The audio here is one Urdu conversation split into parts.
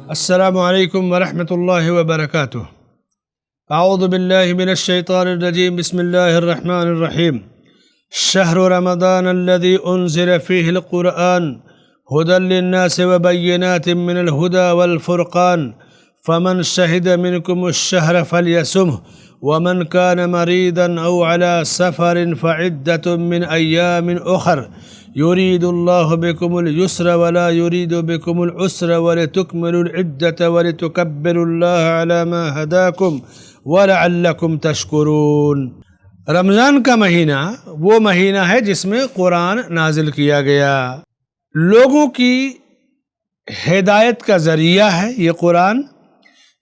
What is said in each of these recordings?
السلام علیکم ورحمۃ اللہ وبرکاتہ۔ اعوذ باللہ من الشیطان الرجیم، بسم اللہ الرحمن الرحیم۔ شہر رمضان الذی انزل فیہ القرآن ھدی للناس وبینات من الھدی والفرقان فمن شہد منکم الشہر فلیصمہ ومن کان مریضا او علی سفر فعدۃ من ایام اخر یرید اللہ بکم اليسر ولا یرید بکم العسر ولتکملوا العدۃ ولتکبروا اللہ علی ما ھداکم ولعلکم تشکرون۔ رمضان کا مہینہ وہ مہینہ ہے جس میں قرآن نازل کیا گیا، لوگوں کی ہدایت کا ذریعہ ہے یہ قرآن،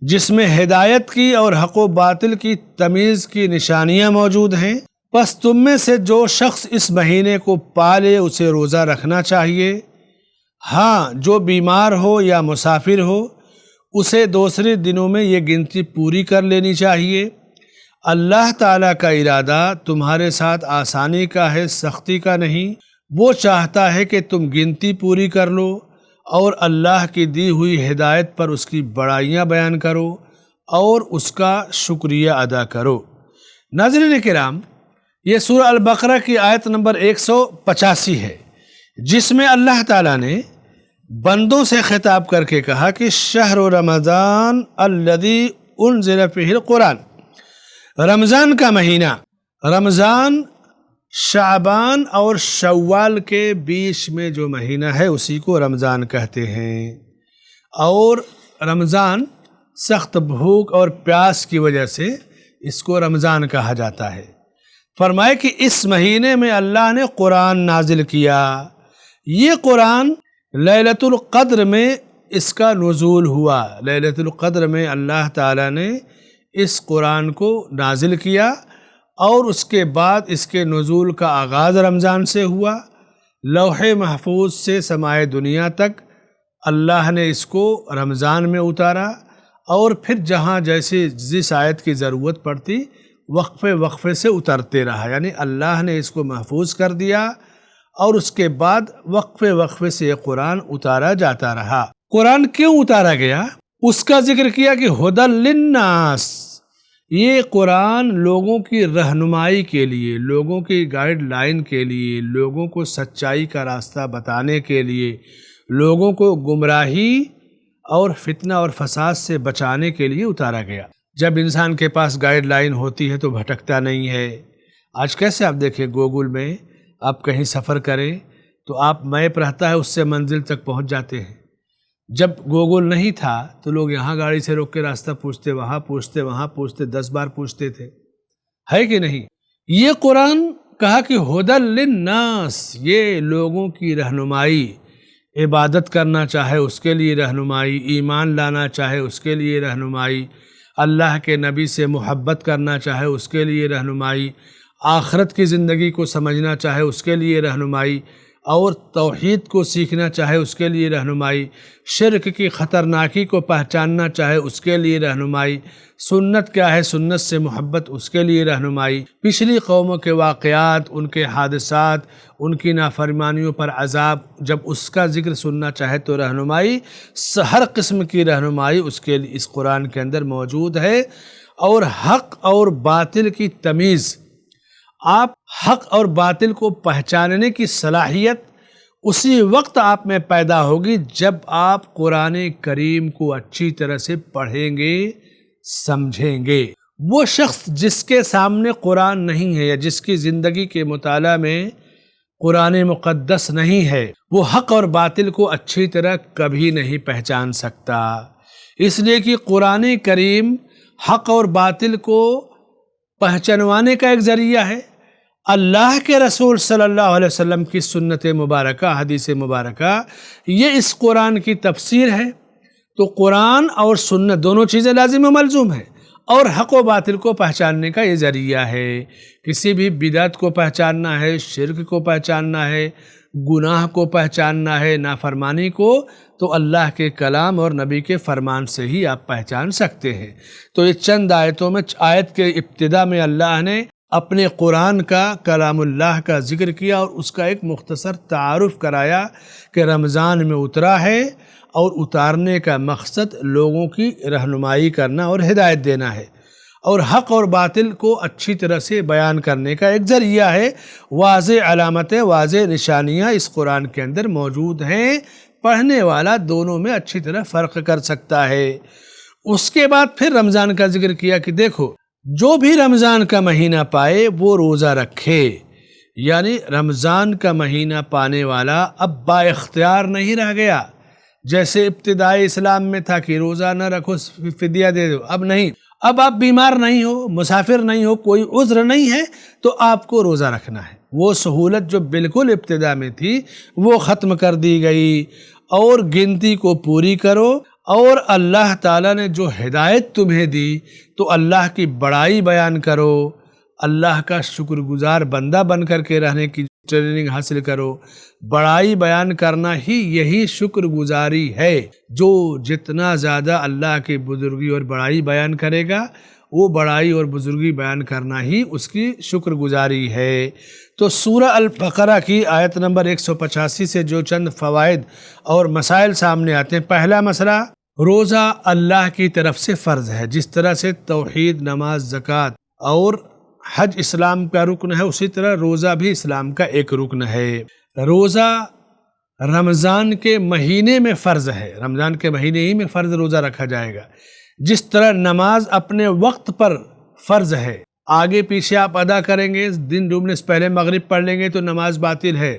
جس میں ہدایت کی اور حق و باطل کی تمیز کی نشانیاں موجود ہیں۔ پس تم میں سے جو شخص اس مہینے کو پالے اسے روزہ رکھنا چاہیے، ہاں جو بیمار ہو یا مسافر ہو اسے دوسرے دنوں میں یہ گنتی پوری کر لینی چاہیے۔ اللہ تعالیٰ کا ارادہ تمہارے ساتھ آسانی کا ہے، سختی کا نہیں۔ وہ چاہتا ہے کہ تم گنتی پوری کر لو اور اللہ کی دی ہوئی ہدایت پر اس کی بڑائیاں بیان کرو اور اس کا شکریہ ادا کرو۔ ناظرین کرام، یہ سورہ البقرہ کی آیت نمبر 185 ہے، جس میں اللہ تعالیٰ نے بندوں سے خطاب کر کے کہا کہ شہر رمضان الذی انزل فیہ القرآن، رمضان کا مہینہ، رمضان شعبان اور شوال کے بیچ میں جو مہینہ ہے اسی کو رمضان کہتے ہیں، اور رمضان سخت بھوک اور پیاس کی وجہ سے اس کو رمضان کہا جاتا ہے۔ فرمائے کہ اس مہینے میں اللہ نے قرآن نازل کیا، یہ قرآن لیلۃ القدر میں اس کا نزول ہوا، لیلۃ القدر میں اللہ تعالیٰ نے اس قرآن کو نازل کیا اور اس کے بعد اس کے نزول کا آغاز رمضان سے ہوا۔ لوح محفوظ سے سمائے دنیا تک اللہ نے اس کو رمضان میں اتارا، اور پھر جہاں جیسے جس آیت کی ضرورت پڑتی وقفے وقفے سے اترتے رہا، یعنی اللہ نے اس کو محفوظ کر دیا اور اس کے بعد وقفے وقفے سے یہ قرآن اتارا جاتا رہا۔ قرآن کیوں اتارا گیا اس کا ذکر کیا کہ ھدی للناس، یہ قرآن لوگوں کی رہنمائی کے لیے، لوگوں کی گائیڈ لائن کے لیے، لوگوں کو سچائی کا راستہ بتانے کے لیے، لوگوں کو گمراہی اور فتنہ اور فساد سے بچانے کے لیے اتارا گیا۔ جب انسان کے پاس گائیڈ لائن ہوتی ہے تو بھٹکتا نہیں ہے۔ آج کیسے آپ دیکھیں گوگل میں آپ کہیں سفر کریں تو آپ میپ رہتا ہے اس سے منزل تک پہنچ جاتے ہیں۔ جب گوگل نہیں تھا تو لوگ یہاں گاڑی سے روک کے راستہ پوچھتے، وہاں پوچھتے، وہاں پوچھتے، 10 بار پوچھتے تھے، ہے کہ نہیں؟ یہ قرآن کہا کہ ھدی للناس، یہ لوگوں کی رہنمائی، عبادت کرنا چاہے اس کے لیے رہنمائی، ایمان لانا چاہے اس کے لیے رہنمائی، اللہ کے نبی سے محبت کرنا چاہے اس کے لیے رہنمائی، آخرت کی زندگی کو سمجھنا چاہے اس کے لیے رہنمائی، اور توحید کو سیکھنا چاہے اس کے لیے رہنمائی، شرک کی خطرناکی کو پہچاننا چاہے اس کے لیے رہنمائی، سنت کیا ہے، سنت سے محبت اس کے لیے رہنمائی، پچھلی قوموں کے واقعات، ان کے حادثات، ان کی نافرمانیوں پر عذاب، جب اس کا ذکر سننا چاہے تو رہنمائی، ہر قسم کی رہنمائی اس کے لیے اس قرآن کے اندر موجود ہے۔ اور حق اور باطل کی تمیز، آپ حق اور باطل کو پہچاننے کی صلاحیت اسی وقت آپ میں پیدا ہوگی جب آپ قرآن کریم کو اچھی طرح سے پڑھیں گے، سمجھیں گے۔ وہ شخص جس کے سامنے قرآن نہیں ہے یا جس کی زندگی کے مطالعہ میں قرآن مقدس نہیں ہے، وہ حق اور باطل کو اچھی طرح کبھی نہیں پہچان سکتا، اس لیے کہ قرآن کریم حق اور باطل کو پہچانوانے کا ایک ذریعہ ہے۔ اللہ کے رسول صلی اللہ علیہ وسلم کی سنت مبارکہ، حدیث مبارکہ، یہ اس قرآن کی تفسیر ہے۔ تو قرآن اور سنت دونوں چیزیں لازم و ملزوم ہیں، اور حق و باطل کو پہچاننے کا یہ ذریعہ ہے۔ کسی بھی بدعت کو پہچاننا ہے، شرک کو پہچاننا ہے، گناہ کو پہچاننا ہے، نافرمانی کو، تو اللہ کے کلام اور نبی کے فرمان سے ہی آپ پہچان سکتے ہیں۔ تو یہ چند آیتوں میں، آیت کے ابتدا میں اللہ نے اپنے قرآن کا، کلام اللہ کا ذکر کیا اور اس کا ایک مختصر تعارف کرایا کہ رمضان میں اترا ہے اور اتارنے کا مقصد لوگوں کی رہنمائی کرنا اور ہدایت دینا ہے، اور حق اور باطل کو اچھی طرح سے بیان کرنے کا ایک ذریعہ ہے۔ واضح علامتیں، واضح نشانیاں اس قرآن کے اندر موجود ہیں، پڑھنے والا دونوں میں اچھی طرح فرق کر سکتا ہے۔ اس کے بعد پھر رمضان کا ذکر کیا کہ دیکھو جو بھی رمضان کا مہینہ پائے وہ روزہ رکھے، یعنی رمضان کا مہینہ پانے والا اب با اختیار نہیں رہ گیا، جیسے ابتدائی اسلام میں تھا کہ روزہ نہ رکھو فدیہ دے دو، اب نہیں، اب آپ بیمار نہیں ہو، مسافر نہیں ہو، کوئی عذر نہیں ہے تو آپ کو روزہ رکھنا ہے۔ وہ سہولت جو بالکل ابتدا میں تھی وہ ختم کر دی گئی، اور گنتی کو پوری کرو، اور اللہ تعالیٰ نے جو ہدایت تمہیں دی تو اللہ کی بڑائی بیان کرو، اللہ کا شکر گزار بندہ بن کر کے رہنے کی ٹریننگ حاصل کرو۔ بڑائی بیان کرنا ہی یہی شکر گزاری ہے۔ جو جتنا زیادہ اللہ کی بزرگی اور بڑائی بیان کرے گا، وہ بڑائی اور بزرگی بیان کرنا ہی اس کی شکر گزاری ہے۔ تو سورہ البقرہ کی آیت نمبر 185 سے جو چند فوائد اور مسائل سامنے آتے ہیں۔ پہلا مسئلہ، روزہ اللہ کی طرف سے فرض ہے، جس طرح سے توحید، نماز، زکوٰۃ اور حج اسلام کا رکن ہے، اسی طرح روزہ بھی اسلام کا ایک رکن ہے۔ روزہ رمضان کے مہینے میں فرض ہے، رمضان کے مہینے ہی میں فرض روزہ رکھا جائے گا، جس طرح نماز اپنے وقت پر فرض ہے، آگے پیچھے آپ ادا کریں گے، دن ڈوبنے سے پہلے مغرب پڑھ لیں گے تو نماز باطل ہے،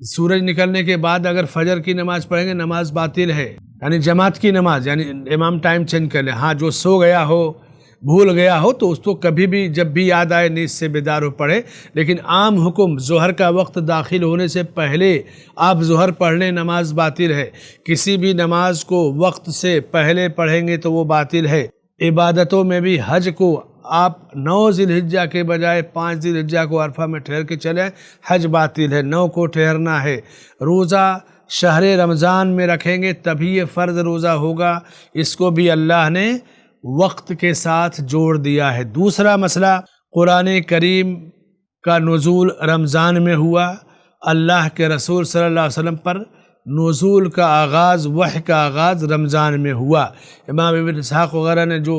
سورج نکلنے کے بعد اگر فجر کی نماز پڑھیں گے نماز باطل ہے، یعنی جماعت کی نماز، یعنی امام ٹائم چینج کر لے۔ ہاں جو سو گیا ہو، بھول گیا ہو تو اس کو کبھی بھی جب بھی یاد آئے نیند سے بیدار ہو پڑھے، لیکن عام حکم ظہر کا وقت داخل ہونے سے پہلے آپ ظہر پڑھ لیں، نماز باطل ہے۔ کسی بھی نماز کو وقت سے پہلے پڑھیں گے تو وہ باطل ہے۔ عبادتوں میں بھی حج کو آپ 9 ذی الحجہ کے بجائے 5 ذی الحجہ کو عرفہ میں ٹھہر کے چلیں، حج باطل ہے، 9 کو ٹھہرنا ہے۔ روزہ شہر رمضان میں رکھیں گے تبھی یہ فرض روزہ ہوگا، اس کو بھی اللہ نے وقت کے ساتھ جوڑ دیا ہے۔ دوسرا مسئلہ، قرآن کریم کا نزول رمضان میں ہوا، اللہ کے رسول صلی اللہ علیہ وسلم پر نزول کا آغاز، وحی کا آغاز رمضان میں ہوا۔ امام ابن اسحاق وغیرہ نے جو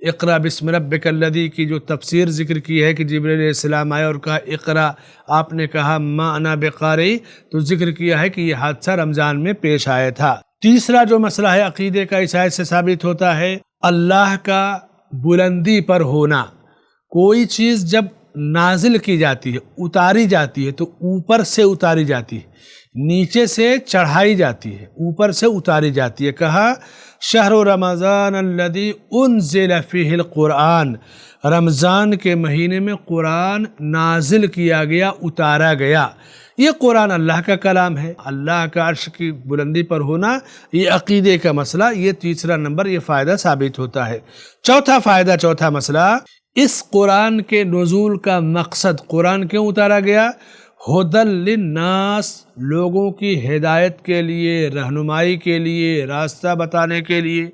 اقرا بسم ربک الذی کی جو تفسیر ذکر کی ہے کہ جبرائیل علیہ السلام آئے اور کہا اقرا، آپ نے کہا ما انا بقاری، تو ذکر کیا ہے کہ یہ حادثہ رمضان میں پیش آیا تھا۔ تیسرا جو مسئلہ ہے عقیدے کا، اس آیت سے ثابت ہوتا ہے اللہ کا بلندی پر ہونا۔ کوئی چیز جب نازل کی جاتی ہے، اتاری جاتی ہے، تو اوپر سے اتاری جاتی ہے، نیچے سے چڑھائی جاتی ہے، اوپر سے اتاری جاتی ہے۔ کہا شہر رمضان الذی انزل فیہ القرآن، رمضان کے مہینے میں قرآن نازل کیا گیا، اتارا گیا۔ یہ قرآن اللہ کا کلام ہے، اللہ کا عرش کی بلندی پر ہونا، یہ عقیدے کا مسئلہ، یہ تیسرا نمبر یہ فائدہ ثابت ہوتا ہے۔ چوتھا فائدہ، چوتھا مسئلہ، اس قرآن کے نزول کا مقصد، قرآن کیوں اتارا گیا؟ ھدی للناس، لوگوں کی ہدایت کے لیے، رہنمائی کے لیے، راستہ بتانے کے لیے۔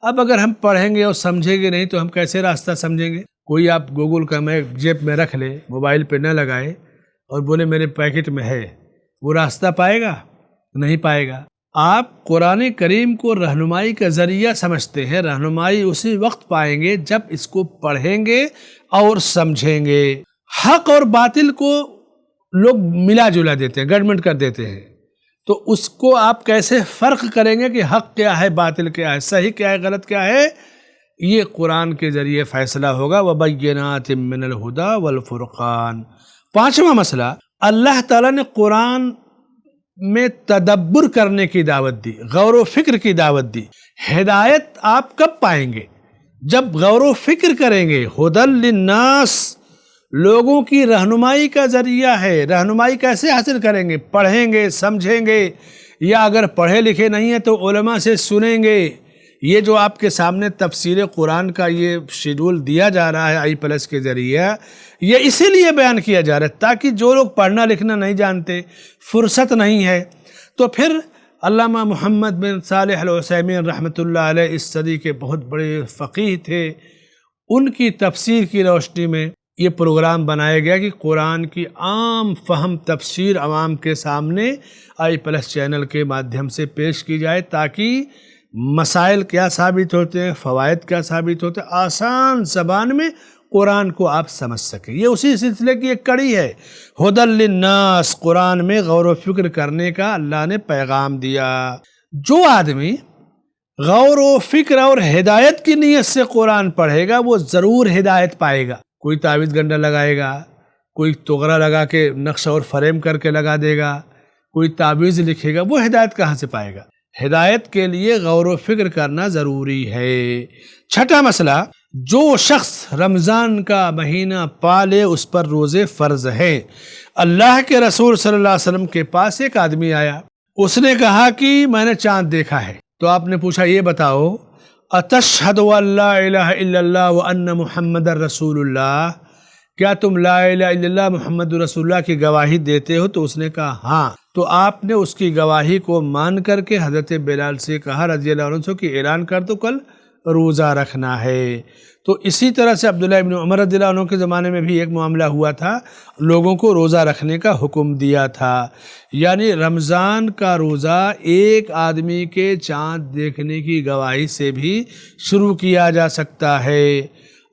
اب اگر ہم پڑھیں گے اور سمجھیں گے نہیں تو ہم کیسے راستہ سمجھیں گے؟ کوئی آپ گوگل کا میپ جیب میں رکھ لے، موبائل پہ نہ لگائے اور بولے میرے پیکٹ میں ہے، وہ راستہ پائے گا؟ نہیں پائے گا۔ آپ قرآن کریم کو رہنمائی کا ذریعہ سمجھتے ہیں، رہنمائی اسی وقت پائیں گے جب اس کو پڑھیں گے اور سمجھیں گے۔ حق اور باطل کو لوگ ملا جلا دیتے ہیں، گڑبڑ کر دیتے ہیں، تو اس کو آپ کیسے فرق کریں گے کہ حق کیا ہے، باطل کیا ہے، صحیح کیا ہے، غلط کیا ہے؟ یہ قرآن کے ذریعے فیصلہ ہوگا۔ وَبَيِّنَاتٍ مِّنَ الْهُدَى وَالْفُرْقَانِ۔ پانچواں مسئلہ، اللہ تعالیٰ نے قرآن میں تدبر کرنے کی دعوت دی، غور و فکر کی دعوت دی۔ ہدایت آپ کب پائیں گے؟ جب غور و فکر کریں گے۔ ھدی للناس، لوگوں کی رہنمائی کا ذریعہ ہے۔ رہنمائی کیسے حاصل کریں گے؟ پڑھیں گے، سمجھیں گے، یا اگر پڑھے لکھے نہیں ہیں تو علماء سے سنیں گے۔ یہ جو آپ کے سامنے تفسیر قرآن کا یہ شیڈول دیا جا رہا ہے i+ کے ذریعے، یہ اسی لیے بیان کیا جا رہا ہے تاکہ جو لوگ پڑھنا لکھنا نہیں جانتے، فرصت نہیں ہے، تو پھر علامہ محمد بن صالح العثیمین رحمۃ اللہ علیہ اس صدی کے بہت بڑے فقیہ تھے، ان کی تفسیر کی روشنی میں یہ پروگرام بنایا گیا کہ قرآن کی عام فہم تفسیر عوام کے سامنے i+ چینل کے مادھیم سے پیش کی جائے، تاکہ مسائل کیا ثابت ہوتے ہیں، فوائد کیا ثابت ہوتے ہیں، آسان زبان میں قرآن کو آپ سمجھ سکیں۔ یہ اسی سلسلے کی ایک کڑی ہے۔ ھدی للناس، قرآن میں غور و فکر کرنے کا اللہ نے پیغام دیا۔ جو آدمی غور و فکر اور ہدایت کی نیت سے قرآن پڑھے گا وہ ضرور ہدایت پائے گا۔ کوئی تعویذ گنڈا لگائے گا، کوئی تغرا لگا کے نقشہ اور فریم کر کے لگا دے گا، کوئی تعویذ لکھے گا، وہ ہدایت کہاں سے پائے گا؟ ہدایت کے لیے غور و فکر کرنا ضروری ہے۔ چھٹا مسئلہ، جو شخص رمضان کا مہینہ پالے اس پر روزے فرض ہیں۔ اللہ کے رسول صلی اللہ علیہ وسلم کے پاس ایک آدمی آیا، اس نے کہا کہ میں نے چاند دیکھا ہے۔ تو آپ نے پوچھا یہ بتاؤ، اتشہد ان لا الہ الا اللہ وان محمد رسول اللہ، کیا تم لا الہ الا اللہ محمد رسول اللہ کی گواہی دیتے ہو؟ تو اس نے کہا ہاں۔ تو آپ نے اس کی گواہی کو مان کر کے حضرت بلال سے کہا رضی اللہ عنہ کہ اعلان کر دو کل روزہ رکھنا ہے۔ تو اسی طرح سے عبداللہ ابن عمر رضی اللہ عنہ کے زمانے میں بھی ایک معاملہ ہوا تھا، لوگوں کو روزہ رکھنے کا حکم دیا تھا۔ یعنی رمضان کا روزہ ایک آدمی کے چاند دیکھنے کی گواہی سے بھی شروع کیا جا سکتا ہے۔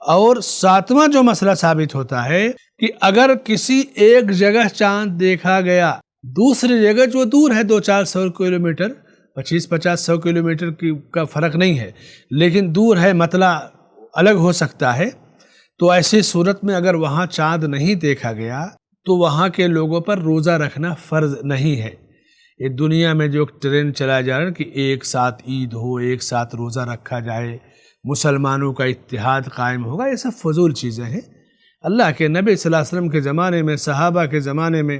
اور ساتواں جو مسئلہ ثابت ہوتا ہے کہ اگر کسی ایک جگہ چاند دیکھا گیا، دوسری جگہ جو دور ہے 200-400 کلومیٹر، 25-50-100 کلومیٹر کا فرق نہیں ہے، لیکن دور ہے، مطلع الگ ہو سکتا ہے، تو ایسی صورت میں اگر وہاں چاند نہیں دیکھا گیا تو وہاں کے لوگوں پر روزہ رکھنا فرض نہیں ہے۔ یہ دنیا میں جو ٹرینڈ چلا جا رہا ہے کہ ایک ساتھ عید ہو، ایک ساتھ روزہ رکھا جائے، مسلمانوں کا اتحاد قائم ہوگا، یہ سب فضول چیزیں ہیں۔ اللہ کے نبی صلی اللہ علیہ وسلم کے زمانے میں، صحابہ کے زمانے میں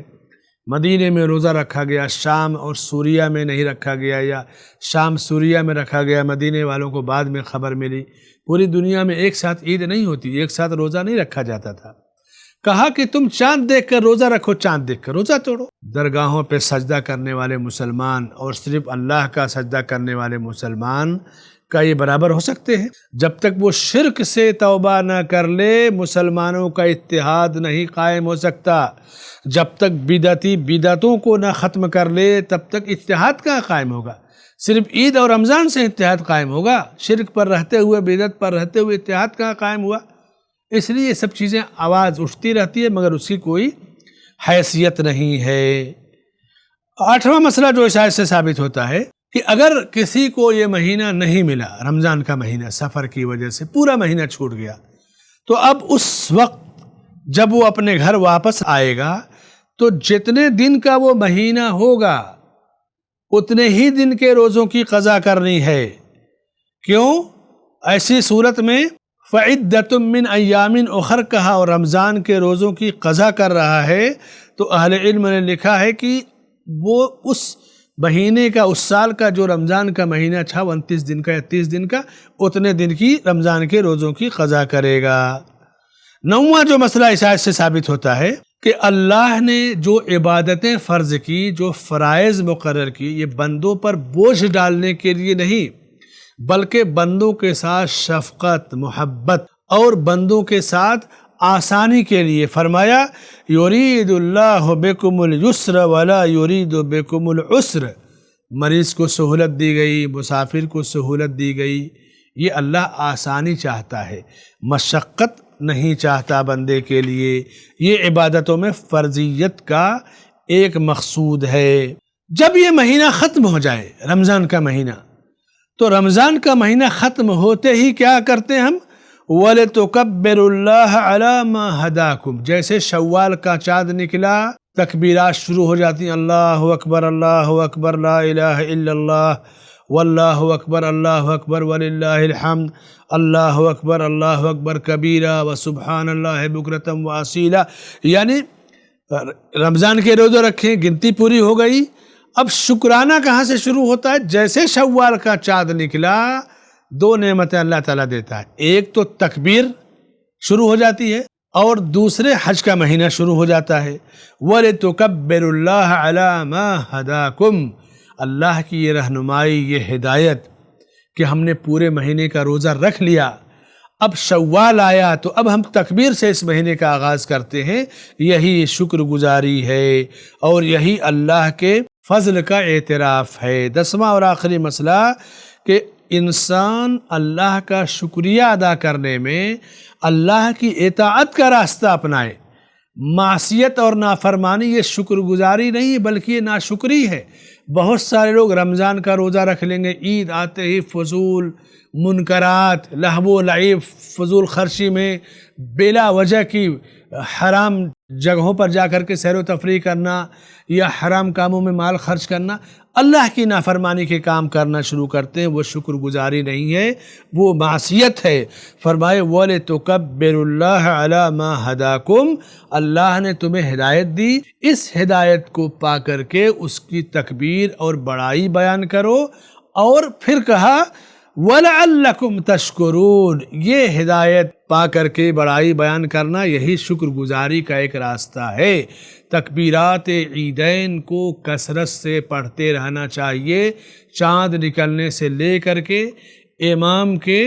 مدینے میں روزہ رکھا گیا، شام اور سوریہ میں نہیں رکھا گیا، یا شام سوریہ میں رکھا گیا، مدینے والوں کو بعد میں خبر ملی۔ پوری دنیا میں ایک ساتھ عید نہیں ہوتی، ایک ساتھ روزہ نہیں رکھا جاتا تھا۔ کہا کہ تم چاند دیکھ کر روزہ رکھو، چاند دیکھ کر روزہ توڑو۔ درگاہوں پہ سجدہ کرنے والے مسلمان اور صرف اللہ کا سجدہ کرنے والے مسلمان کا یہ برابر ہو سکتے ہیں؟ جب تک وہ شرک سے توبہ نہ کر لے مسلمانوں کا اتحاد نہیں قائم ہو سکتا۔ جب تک بدعتی بدعتوں کو نہ ختم کر لے تب تک اتحاد کہاں قائم ہوگا؟ صرف عید اور رمضان سے اتحاد قائم ہوگا، شرک پر رہتے ہوئے، بدعت پر رہتے ہوئے اتحاد کہاں قائم ہوا؟ اس لیے یہ سب چیزیں آواز اٹھتی رہتی ہے مگر اس کی کوئی حیثیت نہیں ہے۔ آٹھواں مسئلہ جو اس آیت سے ثابت ہوتا ہے کہ اگر کسی کو یہ مہینہ نہیں ملا، رمضان کا مہینہ سفر کی وجہ سے پورا مہینہ چھوٹ گیا، تو اب اس وقت جب وہ اپنے گھر واپس آئے گا تو جتنے دن کا وہ مہینہ ہوگا اتنے ہی دن کے روزوں کی قضا کرنی ہے۔ کیوں؟ ایسی صورت میں فَعِدَّةٌ مِّنْ أَيَّامٍ أُخَرَ کہا اور رمضان کے روزوں کی قضا کر رہا ہے، تو اہل علم نے لکھا ہے کہ وہ اس مہینے کا، اس سال کا جو رمضان کا مہینہ تھا 29 دن کا یا 30 دن کا، اتنے دن کی رمضان کے روزوں کی قضا کرے گا۔ نواں جو مسئلہ اس آیت سے ثابت ہوتا ہے کہ اللہ نے جو عبادتیں فرض کی، جو فرائض مقرر کی، یہ بندوں پر بوجھ ڈالنے کے لیے نہیں بلکہ بندوں کے ساتھ شفقت، محبت اور بندوں کے ساتھ آسانی کے لیے۔ فرمایا یرید اللہ بکم اليسر ولا یرید بکم العسر، مریض کو سہولت دی گئی، مسافر کو سہولت دی گئی، یہ اللہ آسانی چاہتا ہے، مشقت نہیں چاہتا بندے کے لیے۔ یہ عبادتوں میں فرضیت کا ایک مقصود ہے۔ جب یہ مہینہ ختم ہو جائے، رمضان کا مہینہ، تو رمضان کا مہینہ ختم ہوتے ہی کیا کرتے ہیں ہم؟ وَلِتُكَبِّرُوا اللَّهَ عَلَى مَا هَدَاكُمْ، جیسے شوال کا چاند نکلا تکبیرات شروع ہو جاتی ہیں، اللہ اکبر اللہ اکبر لا الہ الا اللہ واللہ اکبر اللہ اکبر وللہ الحمد، اللہ اکبر کبیرہ وسبحان اللہ بکرۃ واصیلا۔ یعنی رمضان کے روزے رکھیں، گنتی پوری ہو گئی، اب شکرانہ کہاں سے شروع ہوتا ہے؟ جیسے شوال کا چاند نکلا دو نعمتیں اللہ تعالیٰ دیتا ہے، ایک تو تکبیر شروع ہو جاتی ہے اور دوسرے حج کا مہینہ شروع ہو جاتا ہے۔ وَلِتُكَبِّرُوا اللَّهَ عَلَى مَا هَدَاكُمْ، اللہ کی یہ رہنمائی، یہ ہدایت کہ ہم نے پورے مہینے کا روزہ رکھ لیا، اب شوال آیا تو اب ہم تکبیر سے اس مہینے کا آغاز کرتے ہیں، یہی شکر گزاری ہے اور یہی اللہ کے فضل کا اعتراف ہے۔ 10واں اور آخری مسئلہ کہ انسان اللہ کا شکریہ ادا کرنے میں اللہ کی اطاعت کا راستہ اپنائے۔ معصیت اور نافرمانی یہ شکر گزاری نہیں ہے بلکہ یہ ناشکری ہے۔ بہت سارے لوگ رمضان کا روزہ رکھ لیں گے، عید آتے ہی فضول منکرات، لہو و لعب، فضول خرچی میں بلا وجہ کی حرام جگہوں پر جا کر کے سیر و تفریح کرنا یا حرام کاموں میں مال خرچ کرنا، اللہ کی نافرمانی کے کام کرنا شروع کرتے ہیں، وہ شکر گزاری نہیں ہے، وہ معصیت ہے۔ فرمائے وَلِتُكَبِّرُوا اللَّهَ عَلَى مَا هَدَاكُمْ، اللہ نے تمہیں ہدایت دی، اس ہدایت کو پا کر کے اس کی تکبیر اور بڑائی بیان کرو، اور پھر کہا وَلَعَلَّكُمْ تَشْكُرُونَ، یہ ہدایت پا کر کے بڑائی بیان کرنا یہی شکر گزاری کا ایک راستہ ہے۔ تکبیرات عیدین کو کثرت سے پڑھتے رہنا چاہیے، چاند نکلنے سے لے کر کے امام کے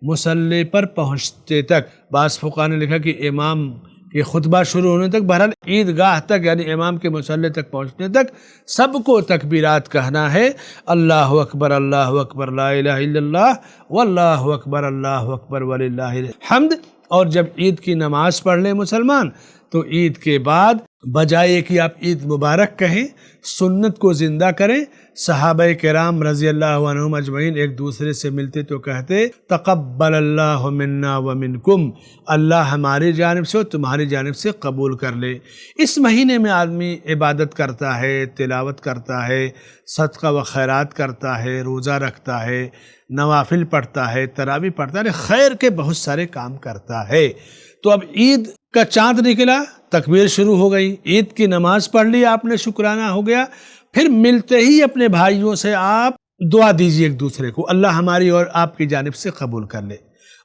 مصلی پر پہنچتے تک۔ بعض فقہاء نے لکھا کہ امام کے خطبہ شروع ہونے تک، بہرحال عیدگاہ تک یعنی امام کے مصلی تک پہنچنے تک سب کو تکبیرات کہنا ہے۔ اللہ اکبر لا الہ الا اللہ واللہ اکبر وللہ الحمد۔ اور جب عید کی نماز پڑھ لیں مسلمان تو عید کے بعد بجائے کہ آپ عید مبارک کہیں، سنت کو زندہ کریں۔ صحابہ کرام رضی اللہ عنہم اجمعین ایک دوسرے سے ملتے تو کہتے تقبل اللہ منا ومنکم، اللہ ہماری جانب سے اور تمہاری جانب سے قبول کر لے۔ اس مہینے میں آدمی عبادت کرتا ہے، تلاوت کرتا ہے، صدقہ و خیرات کرتا ہے، روزہ رکھتا ہے، نوافل پڑھتا ہے، تراویح پڑھتا ہے، خیر کے بہت سارے کام کرتا ہے۔ تو اب عید کا چاند نکلا، تکبیر شروع ہو گئی، عید کی نماز پڑھ لی آپ نے، شکرانہ ہو گیا، پھر ملتے ہی اپنے بھائیوں سے آپ دعا دیجیے ایک دوسرے کو، اللہ ہماری اور آپ کی جانب سے قبول کر لے۔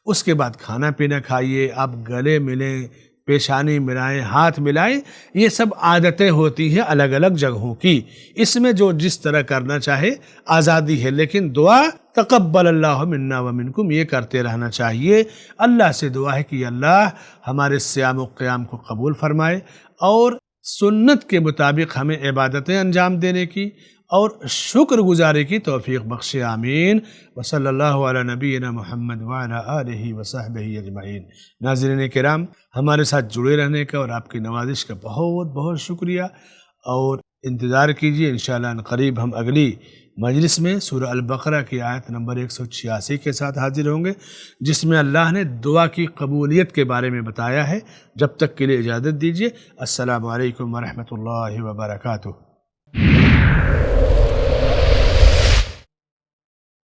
اس کے بعد کھانا پینا کھائیے، آپ گلے ملیں، پیشانی ملائیں، ہاتھ ملائیں، یہ سب عادتیں ہوتی ہیں الگ الگ جگہوں کی، اس میں جو جس طرح کرنا چاہے آزادی ہے، لیکن دعا تقبل اللہ منا ومنکم یہ کرتے رہنا چاہیے۔ اللہ سے دعا ہے کہ اللہ ہمارے صیام و قیام کو قبول فرمائے اور سنت کے مطابق ہمیں عبادتیں انجام دینے کی اور شکر گزاری کی توفیق بخشے، آمین۔ وصلی اللہ علی نبینا محمد وعلی آلہ وصحبہ اجمعین۔ ناظرین کرام، ہمارے ساتھ جڑے رہنے کا اور آپ کی نوازش کا بہت بہت شکریہ، اور انتظار کیجیے انشاءاللہ قریب ہم اگلی مجلس میں سورہ البقرہ کی آیت نمبر 186 کے ساتھ حاضر ہوں گے، جس میں اللہ نے دعا کی قبولیت کے بارے میں بتایا ہے۔ جب تک کے لیے اجازت دیجیے، السلام علیکم ورحمۃ اللہ وبرکاتہ۔